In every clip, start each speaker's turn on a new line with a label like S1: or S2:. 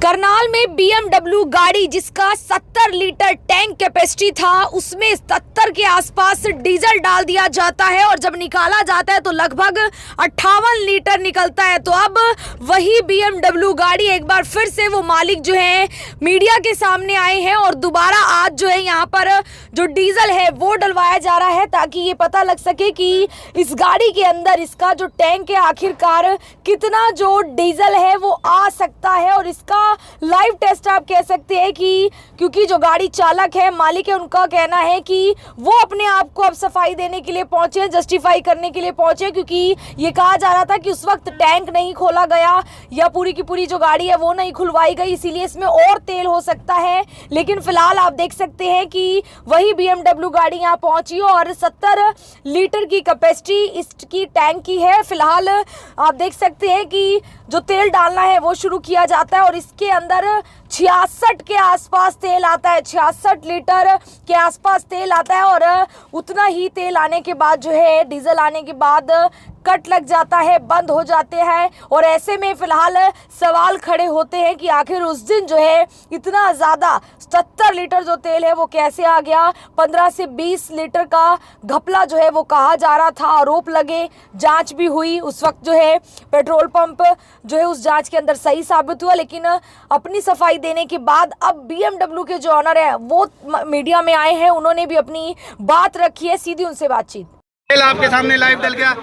S1: करनाल में BMW गाड़ी जिसका 70 लीटर टैंक कैपेसिटी था उसमें 70 के आसपास डीजल डाल दिया जाता है और जब निकाला जाता है तो लगभग 58 लीटर निकलता है। तो अब वही BMW गाड़ी एक बार फिर से वो मालिक जो है मीडिया के सामने आए हैं और दोबारा आज जो है यहाँ पर जो डीजल है वो डलवाया जा रहा है ताकि ये पता लग सके कि इस गाड़ी के अंदर इसका जो टैंक है आखिरकार कितना जो डीजल है वो आ सकता है। और इसका लाइव टेस्ट आप कह सकते हैं कि क्योंकि जो गाड़ी चालक है मालिक है उनका कहना है कि वो अपने आप को अब सफाई देने के लिए पहुंचे, जस्टिफाई करने के लिए पहुंचे, क्योंकि ये कहा जा रहा था कि उस वक्त टैंक नहीं खोला गया या पूरी की पूरी जो गाड़ी है वो नहीं खुलवाई गई, इसीलिए इसमें और तेल हो सकता है। लेकिन फिलहाल आप देख सकते हैं कि वही BMW गाड़ी यहाँ पहुंची और 70 लीटर की कैपेसिटी इसकी टैंक की है। फिलहाल आप देख सकते हैं कि जो तेल डालना है वो शुरू किया जाता है और इसके अंदर 66 के आसपास तेल आता है, 66 लीटर के आसपास तेल आता है और उतना ही तेल आने के बाद जो है डीजल आने के बाद कट लग जाता है, बंद हो जाते हैं। और ऐसे में फिलहाल सवाल खड़े होते हैं कि आखिर उस दिन जो है इतना ज़्यादा 70 लीटर जो तेल है वो कैसे आ गया। 15 से 20 लीटर का घपला जो है वो कहा जा रहा था, आरोप लगे, जांच भी हुई। उस वक्त जो है पेट्रोल पंप जो है उस जांच के अंदर सही साबित हुआ, लेकिन अपनी सफाई देने के बाद अब BMW के जो ऑनर है वो मीडिया में आए हैं, उन्होंने भी अपनी बात रखी है। सीधी उनसे बातचीत।
S2: तेल आपके सामने लाइव डल गया,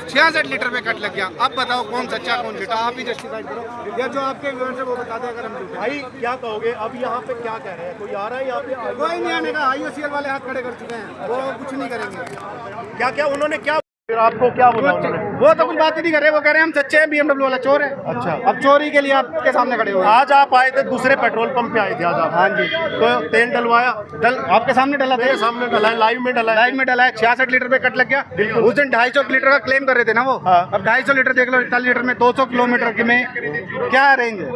S2: 66 लीटर पे कट लग गया। अब बताओ कौन सच्चा कौन झूठा, आप ही जस्टिफाई करो या जो आपके व्यूअर्स है वो बता दे। अगर हम
S3: भाई क्या कहोगे, अब यहाँ पे क्या कह रहे हैं, कोई आ रहा है यहाँ पे?
S2: कोई नहीं आने का, IOCL वाले हाथ खड़े कर चुके हैं, वो कुछ नहीं करेंगे।
S3: क्या क्या उन्होंने क्या फिर आपको क्या बोला उन्होंने?
S2: वो तो कुछ बात ही नहीं कर रहे, वो कह रहे हैं हम सच्चे हैं, BMW वाला चोर है। अच्छा, अब चोरी के लिए आपके सामने खड़े हुए।
S3: आज आप आए थे दूसरे पेट्रोल पंप पे आए थे आज आप?
S2: हाँ जी।
S3: तो तेल डलवाया?
S2: आपके सामने डला था,
S3: सामने डला है, लाइव में डला है।
S2: लाइव में डला है, 66 लीटर पे कट लग गया। उस दिन 250 लीटर का क्लेम कर रहे थे ना वो।
S3: हाँ।
S2: अब 250 लीटर देख लो, 41 लीटर में 200 किलोमीटर के में क्या रेंज है।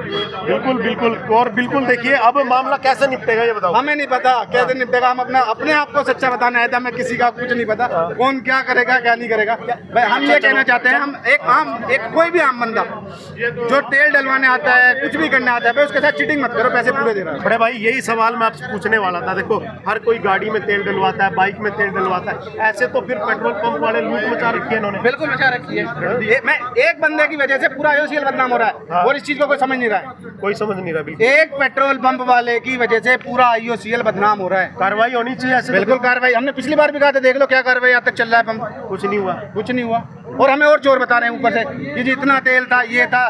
S3: बिल्कुल बिल्कुल। और बिल्कुल देखिए अब मामला कैसे निपटेगा ये बताओ।
S2: हमें नहीं पता कैसे निपटेगा, हम अपने आप को सच्चा बताना है, हमें किसी का कुछ नहीं पता कौन क्या करेगा क्या नहीं करेगा। हम ये कहना चाहते हैं, हम एक कोई भी आम बंदा जो तेल डलवाने आता है, कुछ भी करने आता है, उसके साथ चीटिंग मत करो, पैसे पूरे दे रहा है।
S3: बड़े भाई यही सवाल मैं आपसे पूछने वाला था। देखो हर कोई गाड़ी में तेल डलवाता है, बाइक में तेल डलवाता है, ऐसे तो फिर पेट्रोल पंप वाले लूट मचा रखी है इन्होंने।
S2: बिल्कुल मचा रखी है। मैं एक बंदे की वजह से पूरा IOCL बदनाम हो रहा है।
S3: हाँ।
S2: और इस चीज को कोई समझ नहीं रहा है,
S3: कोई समझ नहीं रहा। बिल्कुल
S2: एक पेट्रोल पंप वाले की वजह से पूरा IOCL बदनाम हो रहा है।
S3: कार्रवाई होनी चाहिए ऐसे।
S2: बिल्कुल कार्रवाई, हमने पिछली बार भी कहा था, देख लो क्या कार्रवाई आज तक चल रहा है पंप,
S3: कुछ नहीं हुआ,
S2: कुछ नहीं हुआ। और हमें और चोर बता रहे हैं ऊपर से कि जितना तेल था ये था।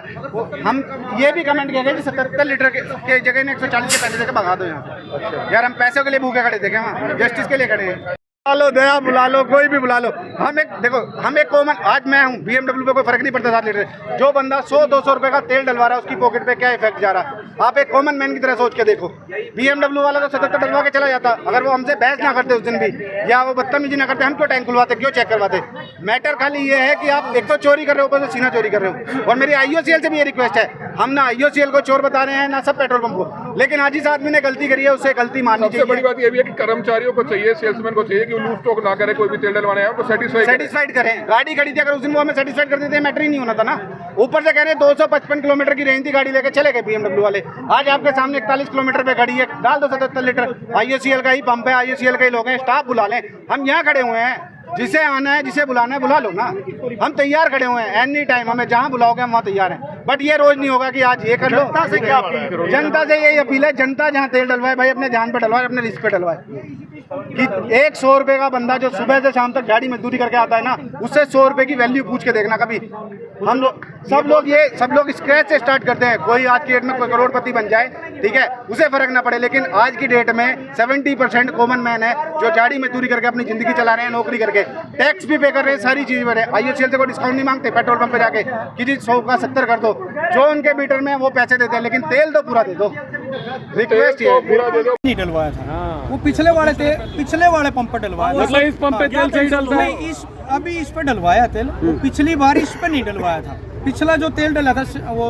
S2: हम ये भी कमेंट किए कि 77 लीटर के जगह ने 140 के पैसे देकर भगा दो यहाँ से। यार हम पैसों के लिए भूखे खड़े थे क्या? वहाँ जस्टिस के लिए खड़े हैं। बुला लो, दया बुला लो, कोई भी बुला लो। हम एक कॉमन, आज मैं हूँ BMW पे कोई फर्क नहीं पड़ता 7 लीटर। जो बंदा 100-200 रुपए का तेल डलवा रहा है उसकी पॉकेट पे क्या इफेक्ट जा रहा है, आप एक कॉमन मैन की तरह सोच के देखो। BMW वाला तो 77 डलवा के चला जाता। अगर वो हमसे बहस ना करते उस दिन भी या वो बदतमीजी ना करते, हम क्यों टैंक खुलवाते, क्यों चेक करवाते? मैटर खाली ये है कि आप एक तो चोरी कर रहे हो, ऊपर से सीना चोरी कर रहे हो। और मेरी IOCL से भी ये रिक्वेस्ट है, हम ना IOCL को चोर बता रहे हैं ना सब पेट्रोल पंप को, लेकिन आज इस आदमी ने गलती करी है, उससे गलती माननी चाहिए।
S4: सबसे बड़ी बात ये भी है कि कर्मचारियों को चाहिए, सेल्समैन को चाहिए कि वो लूट स्टॉक ना करे, कोई भी तेल डलवाने आए उनको
S2: सेटिस्फाइड करें। गाड़ी खड़ी थी, अगर उस दिन वो हमें सेटिस्फाइड कर देते मैटर ही नहीं होना था ना। ऊपर से कह रहे हैं 255 किलोमीटर की रेंज थी, गाड़ी लेके चले गए BMW वाले। आज आपके सामने 41 किलोमीटर पे खड़ी है, डाल दो 77 लीटर। IOCL का ही पंप है, IOCL के ही लोग हैं, स्टाफ बुला लें। हम यहाँ खड़े हुए हैं, जिसे आना है जिसे बुलाना है बुला लो ना, हम तैयार खड़े हुए हैं एनी टाइम। हमें जहाँ बुलाओगे हम वहाँ तैयार हैं। बट ये रोज नहीं होगा कि आज ये कर लो।
S3: जनता से क्या अपील करो?
S2: जनता से यही अपील है, जनता जहाँ तेल डलवाए भाई अपने जान पे डलवाए, अपने रिस्क पे डलवाए। कि 100 रुपए का बंदा जो सुबह से शाम तक गाड़ी मजदूरी करके आता है ना, उससे 100 रुपए की वैल्यू पूछ के देखना कभी। हम लोग सब लोग स्क्रैच से स्टार्ट करते हैं। कोई आज की डेट में कोई करोड़पति बन जाए, ठीक है, उसे फर्क ना पड़े, लेकिन आज की डेट में 70% कॉमन मैन है जो गाड़ी मजदूरी करके अपनी जिंदगी चला रहे हैं, नौकरी करके, टैक्स भी पे कर रहे हैं, सारी चीज पर है। IOCL से कोई डिस्काउंट नहीं मांगते पेट्रोल पंप पे जाके कि जी 100 का 70 कर दो, जो उनके मीटर में वो पैसे देते हैं, लेकिन तेल तो पूरा दे दो। रिक्वेस्ट ये
S4: पूरा दे दो।
S5: नहीं डलवाया था वो पिछले वाले पंप पर डलवाया था।
S4: मतलब इस पंप पे तेल सही डलता है?
S5: नहीं, अभी इस पे डलवाया तेल, वो पिछली बार इस पे नहीं डलवाया था। पिछला जो तेल डला था वो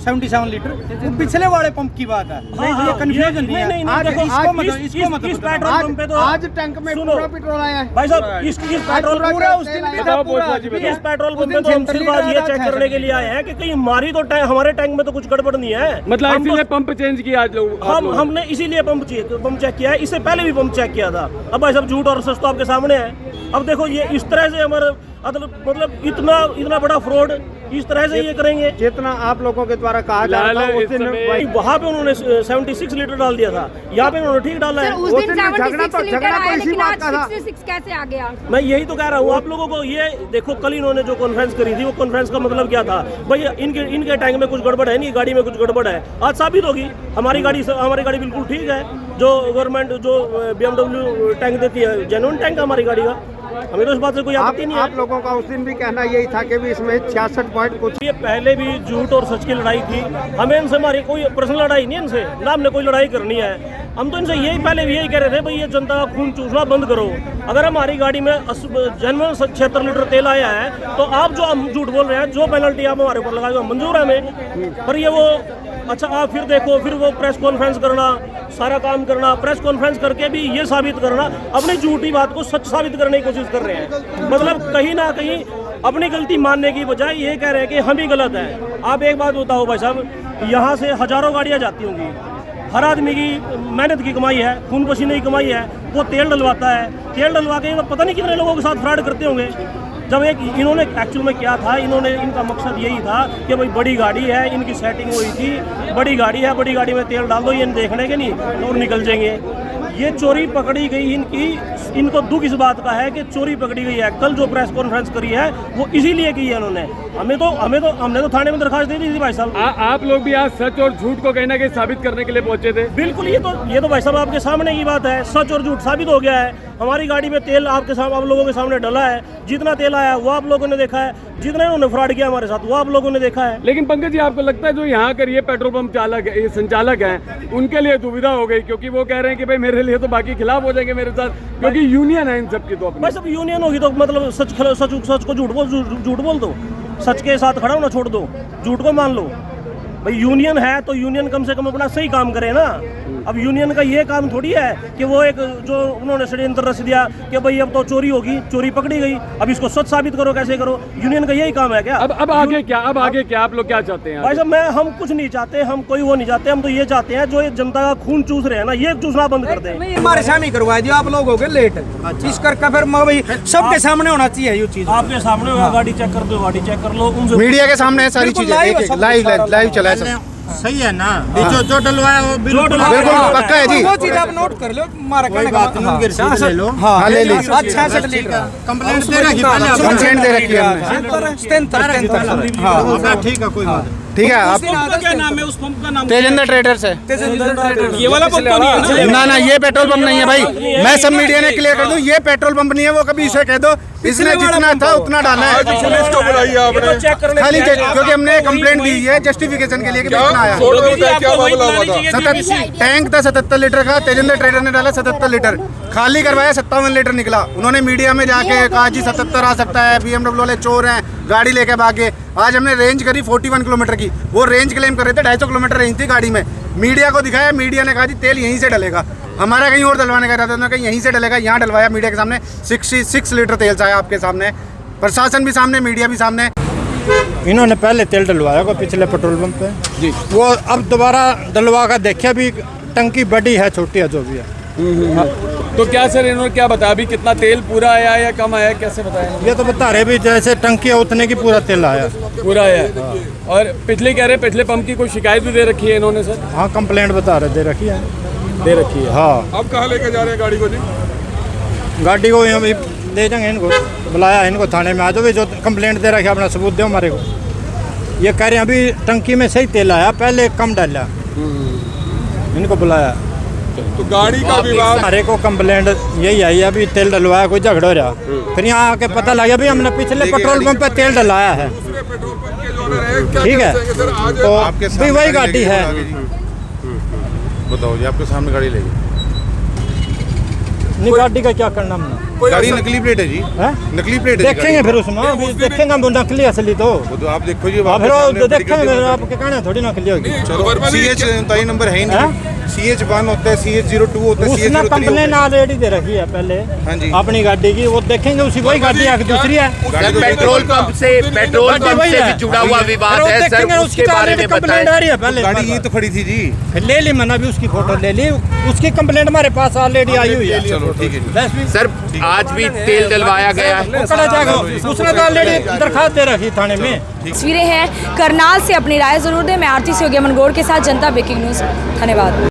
S5: 77 लीटर, वो पिछले वाले पंप की बात है। ये कंफ्यूजन नहीं है।
S6: आज
S5: देखो, इसको मत
S6: इस पेट्रोल पंप पे तो
S2: आज टैंक में पूरा पेट्रोल आया है
S6: भाई साहब, इस पेट्रोल
S5: पूरा उस दिन भी था पूरा।
S6: इस पेट्रोल पंप पे तो हम सिर्फ आज ये चेक करने के लिए आए हैं कि कहीं हमारी तो हमारे टैंक में तो कुछ गड़बड़ नहीं है।
S7: मतलब इसीलिए पंप चेंज किया आज लोग
S6: हमने इसीलिए पंप चेक किया है, इससे पहले भी पंप चेक किया था। अब भाई साहब झूठ और सच तो आपके सामने है। अब देखो ये इस तरह से हमारे मतलब इतना बड़ा फ्रॉड इस तरह से ये करेंगे।
S2: जितना आप लोगों के द्वारा कहा जा रहा था उस दिन
S6: वहाँ पे उन्होंने 76 लीटर डाल दिया था, यहाँ पे उन्होंने ठीक डाला है।
S1: उस दिन 76 लीटर आया, लेकिन आज 66 कैसे आ गया?
S6: मैं यही तो कह रहा हूँ आप लोगों को। ये देखो कल इन्होंने जो कॉन्फ्रेंस करी थी, वो कॉन्फ्रेंस का मतलब क्या था? भाई इनके टैंक में कुछ गड़बड़ है, इनकी गाड़ी में कुछ गड़बड़ है। आज साबित होगी। हमारी गाड़ी बिल्कुल ठीक है। जो गवर्नमेंट जो BMW टैंक देती है, जेन्युइन टैंक है हमारी गाड़ी का। हमें तो इस बात से कोई आपत्ति नहीं है।
S2: आप लोगों का उस दिन भी कहना यही था कि भी इसमें 66 पॉइंट कुछ।
S6: ये पहले भी झूठ और सच की लड़ाई थी। हमें इनसे हमारी कोई पर्सनल लड़ाई नहीं है इनसे, ना हमने कोई लड़ाई करनी है। हम तो इनसे यही पहले भी यही कह रहे थे, भाई ये जनता का खून चूसना बंद करो। अगर हमारी गाड़ी में जेन्युइन 76 लीटर तेल आया है तो आप जो हम झूठ बोल रहे हैं, जो पेनल्टी आप हमारे ऊपर लगाएगा मंजूर है हमें। पर ये वो अच्छा आप फिर देखो, फिर वो प्रेस कॉन्फ्रेंस करना, सारा काम करना, प्रेस कॉन्फ्रेंस करके भी ये साबित करना, अपनी झूठी बात को सच साबित करने की कोशिश कर रहे हैं। मतलब कहीं ना कहीं अपनी गलती मानने की बजाय ये कह रहे हैं कि हम ही गलत हैं। आप एक बात बताओ भाई साहब, यहाँ से हजारों गाड़ियाँ जाती होंगी, हर आदमी की मेहनत की कमाई है, खून पसीने की कमाई है। वो तेल डलवाता है, तेल डलवा के वो पता नहीं कितने लोगों के साथ फ्रॉड करते होंगे। जब एक इन्होंने एक्चुअल में क्या था, इनका मकसद यही था कि भाई बड़ी गाड़ी है, इनकी सेटिंग हुई थी, बड़ी गाड़ी है, बड़ी गाड़ी में तेल डाल दो, ये देखने के नहीं और निकल जाएंगे। ये चोरी पकड़ी गई इनको दुख इस बात का है कि चोरी पकड़ी गई है। कल जो प्रेस कॉन्फ्रेंस करी है वो इसीलिए की है इन्होंने। हमने तो थाने में दरखास्त दे दी थी भाई साहब।
S7: आप लोग भी आज सच और झूठ को कहीं ना कहीं साबित करने के लिए पहुंचे थे।
S6: बिल्कुल, ये तो भाई साहब आपके सामने की बात है। सच और झूठ साबित हो गया है। हमारी गाड़ी में तेल आप लोगों के सामने डला है। जितना तेल आया वो आप लोगों ने देखा है, जितना इन्होंने फ्रॉड किया हमारे साथ वो आप लोगों ने देखा है।
S7: लेकिन पंकज जी, आपको लगता है जो यहाँ कर ये पेट्रोल पंप चालक है, ये संचालक हैं, उनके लिए दुविधा हो गई? क्योंकि वो कह रहे हैं कि भाई मेरे लिए तो बाकी खिलाफ हो जाएंगे मेरे साथ, क्योंकि यूनियन है इन सब की। तो भाई सब यूनियन होगी तो मतलब सच को झूठ बोल दो, सच के साथ खड़ा होना छोड़ दो, झूठ को मान लो। भाई यूनियन है तो यूनियन कम से कम अपना सही काम करे ना। अब यूनियन का ये काम थोड़ी है कि वो एक जो उन्होंने षड्यंत्र रच दिया कि भाई अब तो चोरी होगी, चोरी पकड़ी गई, अब इसको सच साबित करो, कैसे करो। यूनियन का यही काम है क्या? अब आगे क्या? अब आगे क्या आप लोग क्या चाहते हैं?
S6: भाई साहब हम कुछ नहीं चाहते, हम कोई वो नहीं चाहते। हम तो ये चाहते हैं जो ये जनता का खून चूस रहे हैं ना, ये चूसना बंद कर दें।
S5: हमारे सामने करवा दिया आप लोग हो गए लेट। इस करके फिर भाई सबके सामने होना चाहिए ये चीज।
S6: आपके सामने होगा, गाड़ी चेक कर दो, गाड़ी चेक कर लो।
S2: मीडिया के सामने है सारी चीजें, लाइव चला है सब।
S3: सही है ना, जो डलवाया वो
S2: बिल्कुल पक्का है जी।
S5: वो चीज आप नोट कर लो, हमारा कहने का
S2: हाँ ले लो।
S5: अच्छा 66 लीटर
S3: कंप्लेंट दे रखी है,
S2: कंप्लेंट दे रखी है हमने।
S3: ठीक है, कोई बात नहीं।
S2: ठीक है, आप
S5: क्या नाम है उस पंप का? नाम
S2: तेजेंद्र ट्रेडर्स है।
S5: ये वाला पंप तो नहीं है
S2: ना ये पेट्रोल पंप नहीं है भाई। मैं सब मीडिया ने क्लियर कर दूं, ये पेट्रोल पंप नहीं है। वो कभी इसे कह दो, इसने जितना था उतना डाला है।
S4: पुलिस को बुलाइए आपने
S2: खाली क्योंकि हमने कंप्लेंट दी है जस्टिफिकेशन के लिए कि कितना आया।
S4: क्या मामला हुआ था?
S2: टैंक था 77 लीटर का, तेजेंद्र ट्रेडर ने डाला 77 लीटर, खाली करवाया 57 लीटर निकला। उन्होंने मीडिया में जाके कहा जी 77 आ सकता है, BMW वाले चोर हैं, गाड़ी लेके भागे। आज हमने रेंज करी 41 किलोमीटर की, वो रेंज क्लेम कर रहे थे 250 किलोमीटर रेंज थी गाड़ी में। मीडिया को दिखाया, मीडिया ने कहा जी तेल यहीं से डलेगा। हमारा कहीं और डलवाने का रहता था, कहीं यहीं से डलेगा, यहाँ डलवाया मीडिया के सामने। 66 लीटर तेल आया आपके सामने, प्रशासन भी सामने, मीडिया भी सामने।
S3: इन्होंने पहले तेल डलवाया को पिछले पेट्रोल पंप पे जी, वो अब दोबारा डलवा कर देखा भी टंकी बड़ी है छोटी है जो भी है।
S7: तो क्या सर इन्होंने क्या बताया अभी कितना तेल पूरा आया या कम आया, कैसे बताया?
S3: ये तो बता रहे भी जैसे टंकी है उतने की पूरा तेल आया,
S7: पूरा आया। और पिछले कह रहे पिछले पंप की कोई शिकायत भी दे रखी है इन्होंने सर?
S3: हाँ, कंप्लेंट बता रहे दे रखी है। हाँ।
S4: अब कहाँ लेके जा रहे हैं गाड़ी को जी?
S3: गाड़ी को यहाँ भी ले जाएंगे, इनको बुलाया, इनको थाने में आ जाओ, जो कंप्लेंट दे रखी है अपना सबूत दो हमारे को। ये कह रहे हैं अभी टंकी में सही तेल आया, पहले कम डाला, इनको बुलाया।
S4: तो गाड़ी का विवाद,
S3: हमारे को कंप्लेंट यही आई है अभी तेल डलवाया, कोई झगड़ा हो रहा। फिर यहाँ आके पता लगा भी हमने पिछले पेट्रोल पंप पे तेल डलाया है। ठीक है, तो भी वही गाड़ी है।
S8: बताओ जी, आपके सामने गाड़ी लेगी
S3: नहीं गाड़ी का क्या करना हमने
S8: गाड़ी नकली प्लेट है जी,
S3: हैं?
S8: नकली प्लेट है।
S3: देखेंगे फिर उसमें अभी देखेंगे हम वो नकली असली तो
S8: वो तो आप देखो जी,
S3: हाँ
S8: आपके
S3: फिर
S8: सामने
S3: वो
S8: बड़ी
S3: देखेंगे
S8: गलती
S3: फिर
S8: है।
S3: आपके कहना थोड़ी नकली होगी।
S8: चलो CH 39 नंबर है ही नहीं, CH1 होता है, CH02 होता है,
S3: उसने
S8: CH03
S3: कंप्लेन ऑलरेडी दे रखी है पहले
S8: हाँ जी।
S3: अपनी गाड़ी की, वो देखेंगे उसी वही गाड़ी आके दूसरी है
S8: गाड़ी तो
S9: पेट्रोल पंप से भी जुड़ा हुआ विवाद है सर,
S3: देखेंगे
S9: उसके बारे में
S3: कंप्लेंट आ रही है पहले
S8: गाड़ी ये तो खड़ी थी जी।
S3: फिर ले ली मैंने भी उसकी फोटो ले ली, उसकी कंप्लेंट हमारे पास ऑलरेडी आई हुई है।
S8: चलो ठीक है जी।
S3: बस भी
S9: सर आज भी तेल डलवाया गया है।
S3: पकड़ा जाएगा, उसने तो ऑलरेडी दरखास्त दे रखी थाने में।
S1: तस्वीरें हैं करनाल से, अपनी राय जरूर दें। मैं आरती से योगी मनगोड़ के साथ जनता ब्रेकिंग न्यूज। धन्यवाद।